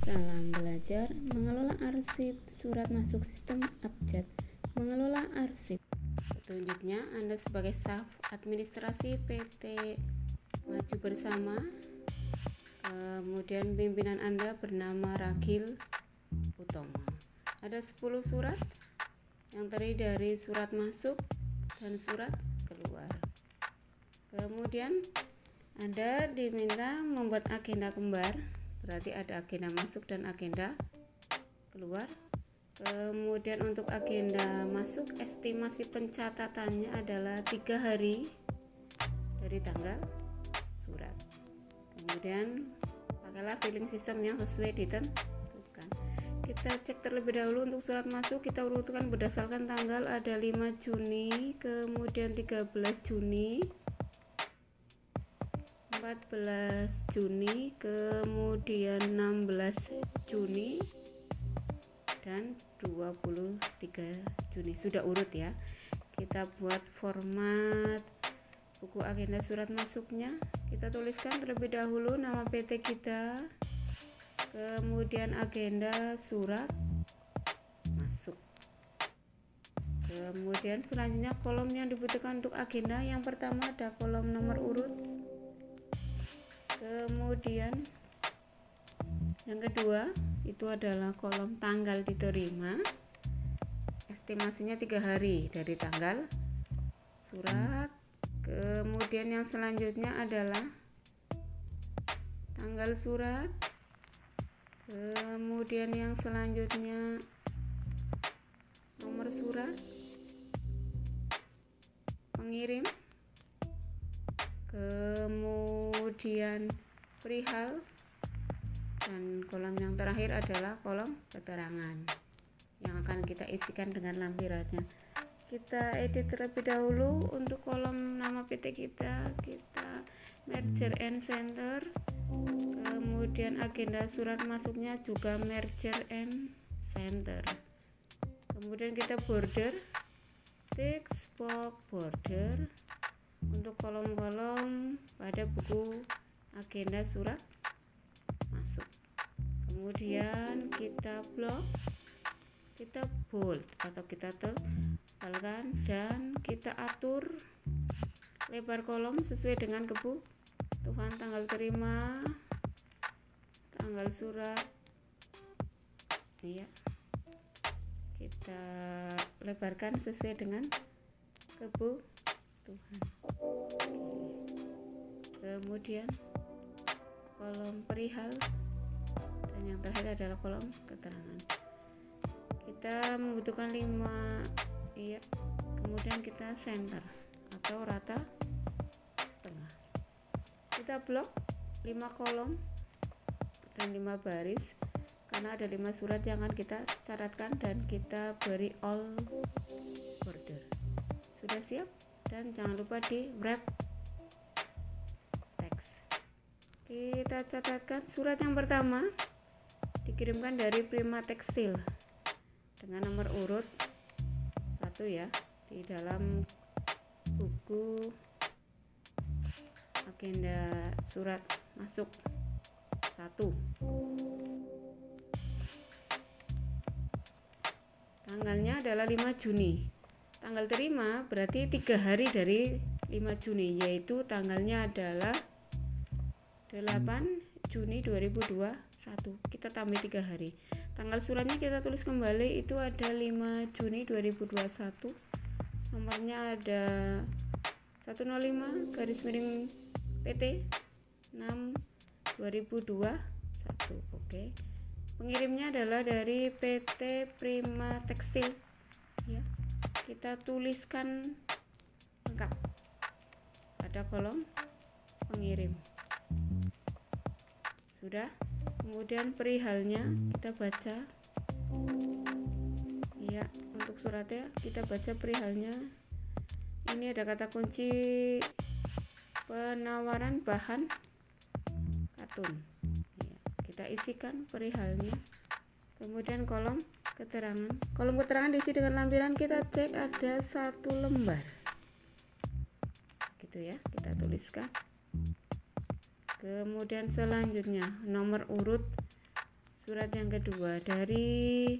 Salam belajar mengelola arsip surat masuk sistem abjad. Mengelola arsip. Petunjuknya, Anda sebagai staf administrasi PT Maju Bersama, kemudian pimpinan Anda bernama Ragil Utomo. Ada 10 surat yang terdiri dari surat masuk dan surat keluar. Kemudian Anda diminta membuat agenda kembar, berarti ada agenda masuk dan agenda keluar. Kemudian untuk agenda masuk, estimasi pencatatannya adalah 3 hari dari tanggal surat. Kemudian pakailah filing system yang sesuai ditentukan. Kita cek terlebih dahulu untuk surat masuk, kita urutkan berdasarkan tanggal, ada 5 Juni, kemudian 13 Juni, 14 Juni, kemudian 16 Juni, dan 23 Juni. Sudah urut ya. Kita buat format buku agenda surat masuknya. Kita tuliskan terlebih dahulu nama PT kita, kemudian agenda surat masuk. Kemudian selanjutnya kolom yang dibutuhkan untuk agenda, yang pertama ada kolom nomor urut. Kemudian yang kedua itu adalah kolom tanggal diterima, estimasinya 3 hari dari tanggal surat. Kemudian yang selanjutnya adalah tanggal surat. Kemudian yang selanjutnya nomor surat pengirim. Kemudian perihal, dan kolom yang terakhir adalah kolom keterangan yang akan kita isikan dengan lampirannya. Kita edit terlebih dahulu. Untuk kolom nama PT kita merger and center, kemudian agenda surat masuknya juga merger and center. Kemudian kita border, text box border untuk kolom-kolom pada buku agenda surat masuk. Kemudian kita blok, kita bold atau kita tebalkan, dan kita atur lebar kolom sesuai dengan kebutuhan tanggal terima, tanggal surat ya, kita lebarkan sesuai dengan kebutuhan. Kemudian kolom perihal, dan yang terakhir adalah kolom keterangan. Kita membutuhkan 5 ya. Kemudian kita center atau rata tengah. Kita blok 5 kolom dan 5 baris karena ada 5 surat yang akan kita catatkan, dan kita beri all border. Sudah siap, dan jangan lupa di wrap teks. Kita catatkan surat yang pertama dikirimkan dari Prima Tekstil dengan nomor urut 1 ya, di dalam buku agenda surat masuk 1. Tanggalnya adalah 5 Juni. Tanggal terima berarti 3 hari dari 5 Juni, yaitu tanggalnya adalah 8 Juni 2021. Kita tambah 3 hari. Tanggal suratnya kita tulis kembali, itu ada 5 Juni 2021. Nomornya ada 105 garis miring PT 6 2021. Oke. Pengirimnya adalah dari PT Prima Tekstil ya. Kita tuliskan lengkap pada kolom pengirim. Sudah. Kemudian perihalnya kita baca ya, untuk suratnya kita baca perihalnya. Ini ada kata kunci penawaran bahan katun ya, kita isikan perihalnya. Kemudian kolom keterangan. Kolom keterangan diisi dengan lampiran, kita cek ada 1 lembar gitu ya, kita tuliskan. Kemudian selanjutnya nomor urut Surat yang kedua dari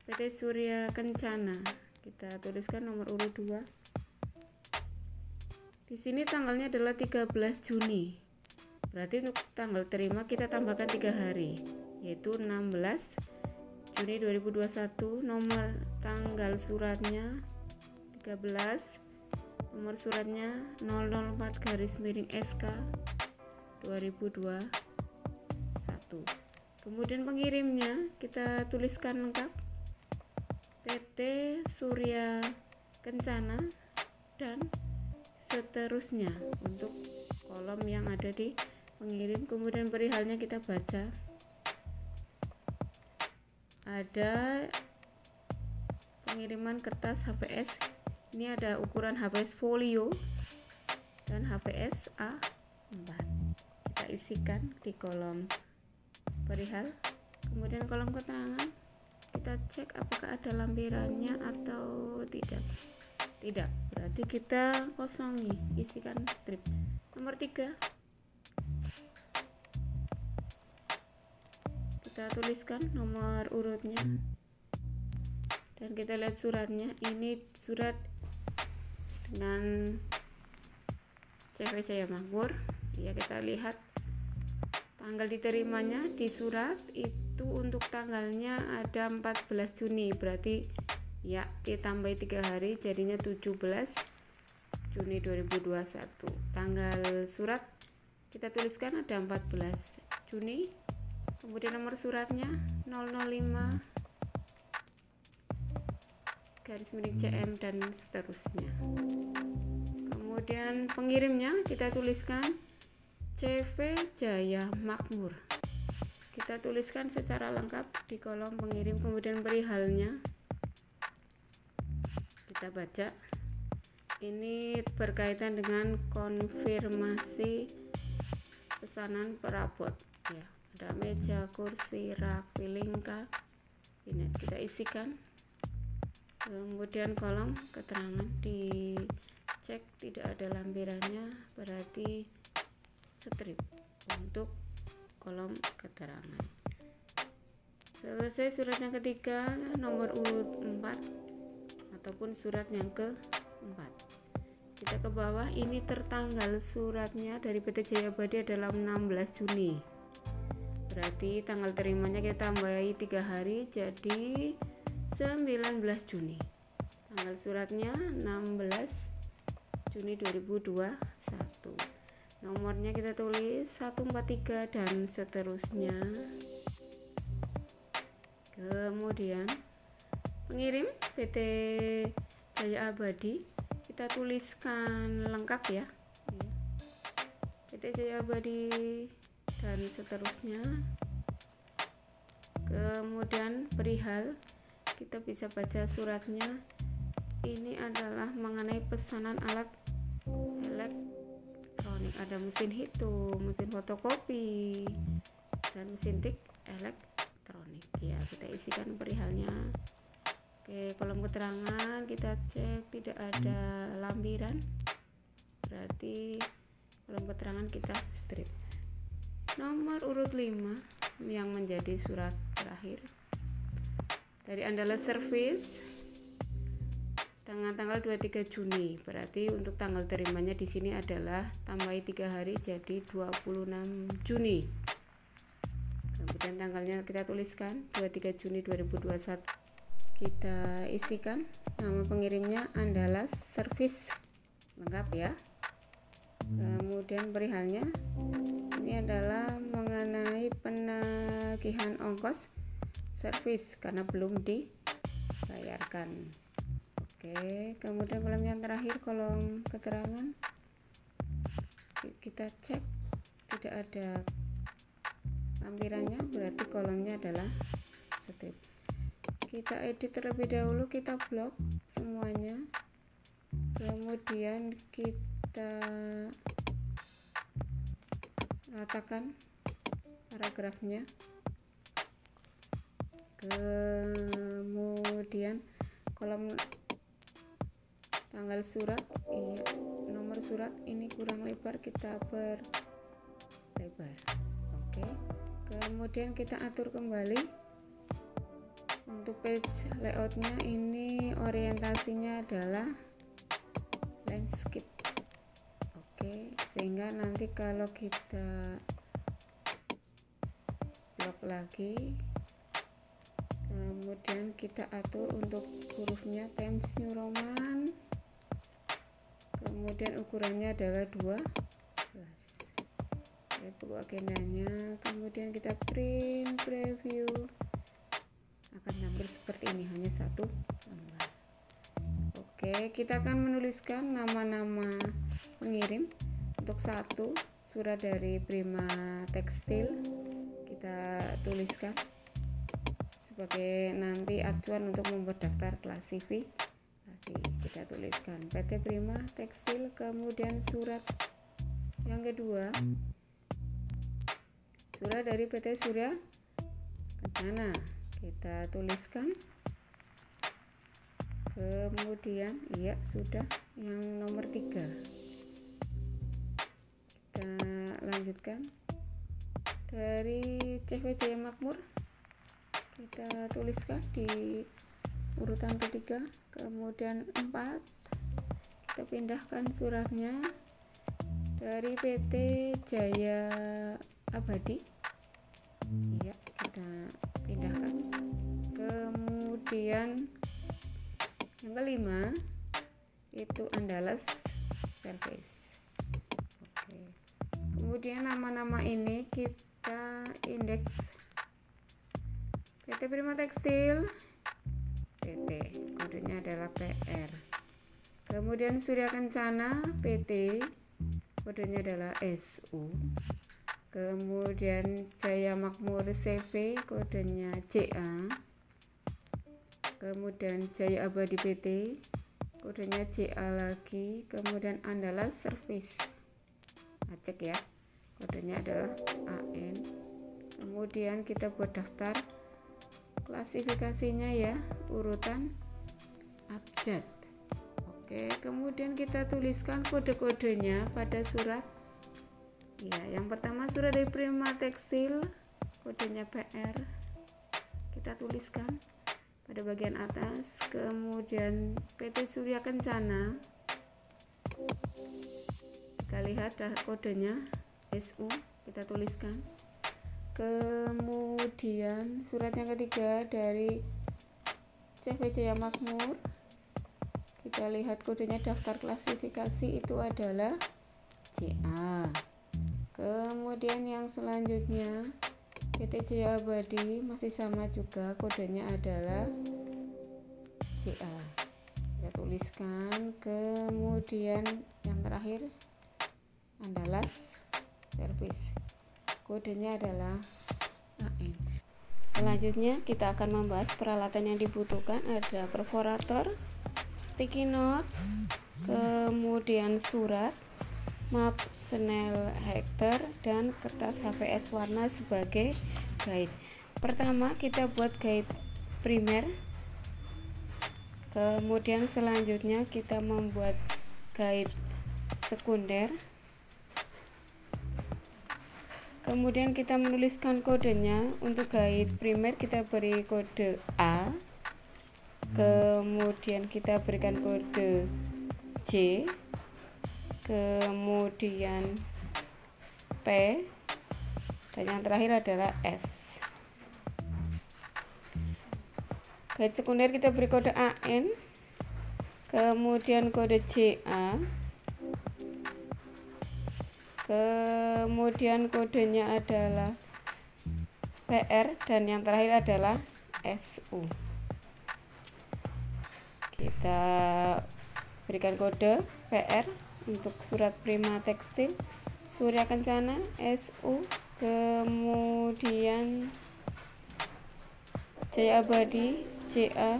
PT Surya Kencana, kita tuliskan nomor urut 2. Di sini tanggalnya adalah 13 Juni. Berarti untuk tanggal terima kita tambahkan 3 hari, yaitu 16 Juni 2021. Nomor tanggal suratnya 13, nomor suratnya 004/SK 2021. Kemudian pengirimnya kita tuliskan lengkap, PT Surya Kencana dan seterusnya untuk kolom yang ada di pengirim. Kemudian perihalnya kita baca, ada pengiriman kertas HVS. Ini ada ukuran HVS folio dan HVS A4. Kita isikan di kolom perihal. Kemudian kolom keterangan kita cek apakah ada lampirannya atau tidak. Tidak, berarti kita kosongi, isikan strip. Nomor 3 kita tuliskan nomor urutnya dan kita lihat suratnya. Ini surat dengan CV Jaya Makmur ya. Kita lihat tanggal diterimanya di surat itu untuk tanggalnya ada 14 Juni, berarti ya ditambahi 3 hari jadinya 17 Juni 2021. Tanggal surat kita tuliskan ada 14 Juni. Kemudian nomor suratnya 005/CM dan seterusnya. Kemudian pengirimnya kita tuliskan CV Jaya Makmur. Kita tuliskan secara lengkap di kolom pengirim. Kemudian perihalnya kita baca, ini berkaitan dengan konfirmasi pesanan perabot ya. Ada meja, kursi, rak, piling, kabinet, kita isikan. Kemudian kolom keterangan dicek tidak ada lampirannya, berarti strip untuk kolom keterangan. Selesai surat yang ketiga, nomor urut 4 ataupun surat yang keempat. Kita ke bawah, ini tertanggal suratnya dari PT Jaya Abadi adalah 16 Juni. Berarti tanggal terimanya kita tambahi 3 hari jadi 19 Juni. Tanggal suratnya 16 Juni 2021. Nomornya kita tulis 143 dan seterusnya. Kemudian pengirim PT Jaya Abadi kita tuliskan lengkap ya, PT Jaya Abadi dan seterusnya. Kemudian perihal kita bisa baca suratnya. Ini adalah mengenai pesanan alat elektronik, ada mesin hitung, mesin fotokopi dan mesin tik elektronik ya. Kita isikan perihalnya. Oke, kolom keterangan kita cek tidak ada lampiran, berarti kolom keterangan kita strip. Nomor urut 5 yang menjadi surat terakhir dari Andala Service tanggal 23 Juni, berarti untuk tanggal terimanya di sini adalah tambahi 3 hari jadi 26 Juni. Kemudian tanggalnya kita tuliskan 23 Juni 2021. Kita isikan nama pengirimnya Andala Service lengkap ya. Kemudian perihalnya ini adalah mengenai penagihan ongkos servis karena belum dibayarkan. Oke, kemudian kolom yang terakhir, kolom keterangan kita cek tidak ada lampirannya, berarti kolomnya adalah strip. Kita edit terlebih dahulu, kita blok semuanya, kemudian kita ratakan paragrafnya, kemudian kolom tanggal surat, nomor surat ini kurang lebar, kita perlebar. Oke, Kemudian kita atur kembali untuk page layoutnya. Ini orientasinya adalah landscape. Oke, sehingga nanti kalau kita blok lagi, kemudian kita atur untuk hurufnya Times New Roman, kemudian ukurannya adalah 12 ya, buku agendanya. Kemudian kita print preview, akan tampil seperti ini, hanya satu lembar. Oke, kita akan menuliskan nama-nama pengirim. Untuk satu, surat dari Prima Tekstil kita tuliskan sebagai nanti acuan untuk membuat daftar klasifikasi. Kita tuliskan PT Prima Tekstil. Kemudian surat yang kedua, surat dari PT Surya Kencana, kita tuliskan. Kemudian iya sudah, yang nomor 3 kita lanjutkan dari CV Jaya Makmur, kita tuliskan di urutan ketiga. Kemudian 4 kita pindahkan suratnya dari PT Jaya Abadi, ya kita pindahkan. Kemudian yang kelima itu Andalas Service. Oke. Kemudian nama-nama ini kita indeks. PT Prima Tekstil, PT, kodenya adalah PR. Kemudian Surya Kencana PT, kodenya adalah SU. Kemudian Jaya Makmur CV, kodenya JA. Kemudian Jaya Abadi PT, kodenya JA lagi. Kemudian Andalas Service, Acek ya, kodenya adalah AN. Kemudian kita buat daftar klasifikasinya ya, urutan abjad. Oke, kemudian kita tuliskan kode-kodenya pada surat. Ya, yang pertama surat dari Prima Tekstil, kodenya PR, kita tuliskan pada bagian atas. Kemudian PT Surya Kencana, kita lihat kodenya SU, kita tuliskan. Kemudian surat yang ketiga dari CV Jaya Makmur, kita lihat kodenya daftar klasifikasi itu adalah JA. Kemudian yang selanjutnya PT Jaya Abadi, masih sama juga, kodenya adalah JA, kita tuliskan. Kemudian yang terakhir Andalas Service, kodenya adalah AN. Selanjutnya kita akan membahas peralatan yang dibutuhkan. Ada perforator, sticky note, kemudian surat, map Snell Hector, dan kertas HVS warna sebagai guide. Pertama kita buat guide primer, kemudian selanjutnya kita membuat guide sekunder, kemudian kita menuliskan kodenya. Untuk guide primer kita beri kode A, kemudian kita berikan kode J, kemudian P, dan yang terakhir adalah S. Guide sekunder kita beri kode AN, kemudian kode JA, kemudian kodenya adalah PR, dan yang terakhir adalah SU. Kita berikan kode PR untuk surat Prima Tekstil, Surya Kencana, SU, kemudian Jaya Abadi, JA,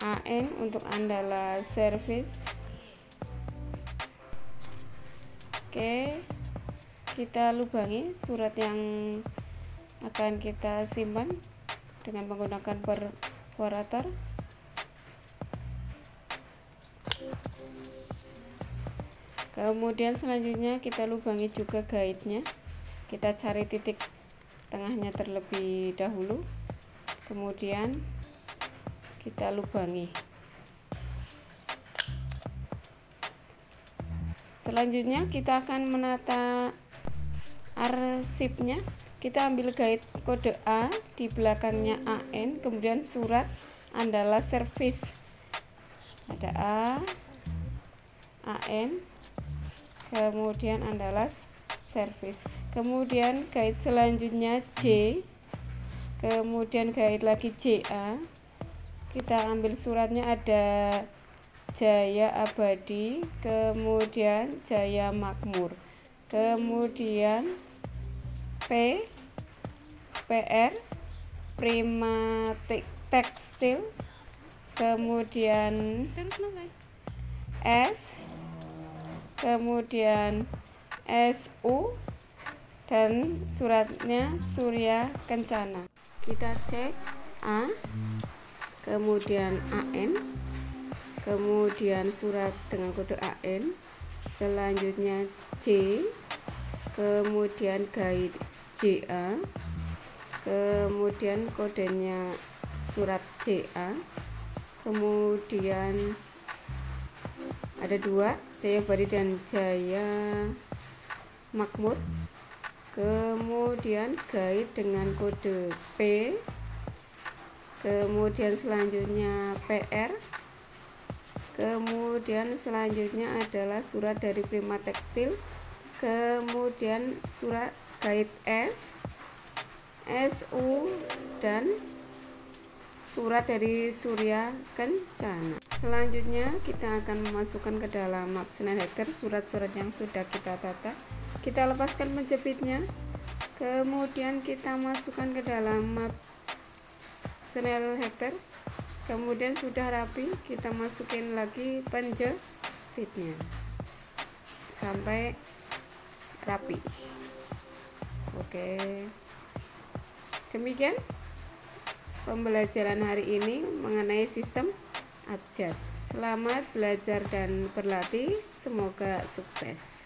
AN untuk Andalas Service. Oke, kita lubangi surat yang akan kita simpan dengan menggunakan perforator. Kemudian selanjutnya kita lubangi juga guide-nya. Kita cari titik tengahnya terlebih dahulu, kemudian kita lubangi. Selanjutnya kita akan menata arsipnya. Kita ambil guide kode A, di belakangnya AN, kemudian surat adalah service. Ada A, AN, kemudian adalah service. Kemudian guide selanjutnya J, kemudian guide lagi JA. Kita ambil suratnya ada Jaya Abadi, kemudian Jaya Makmur, kemudian P, PR, Prima Tekstil, kemudian S, kemudian SU, dan suratnya Surya Kencana. Kita cek A, kemudian AN, kemudian surat dengan kode AN, selanjutnya J, kemudian guide JA, kemudian kodenya surat JA, kemudian ada dua, Jaya Abadi dan Jaya Makmur, kemudian guide dengan kode P, kemudian selanjutnya PR, kemudian selanjutnya adalah surat dari Prima Tekstil, kemudian surat guide S, SU, dan surat dari Surya Kencana. Selanjutnya kita akan memasukkan ke dalam map SnellHacker surat-surat yang sudah kita tata. Kita lepaskan penjepitnya, kemudian kita masukkan ke dalam map SnellHacker. Kemudian sudah rapi, kita masukin lagi penjepitnya sampai rapi. Oke, demikian pembelajaran hari ini mengenai sistem abjad. Selamat belajar dan berlatih, semoga sukses.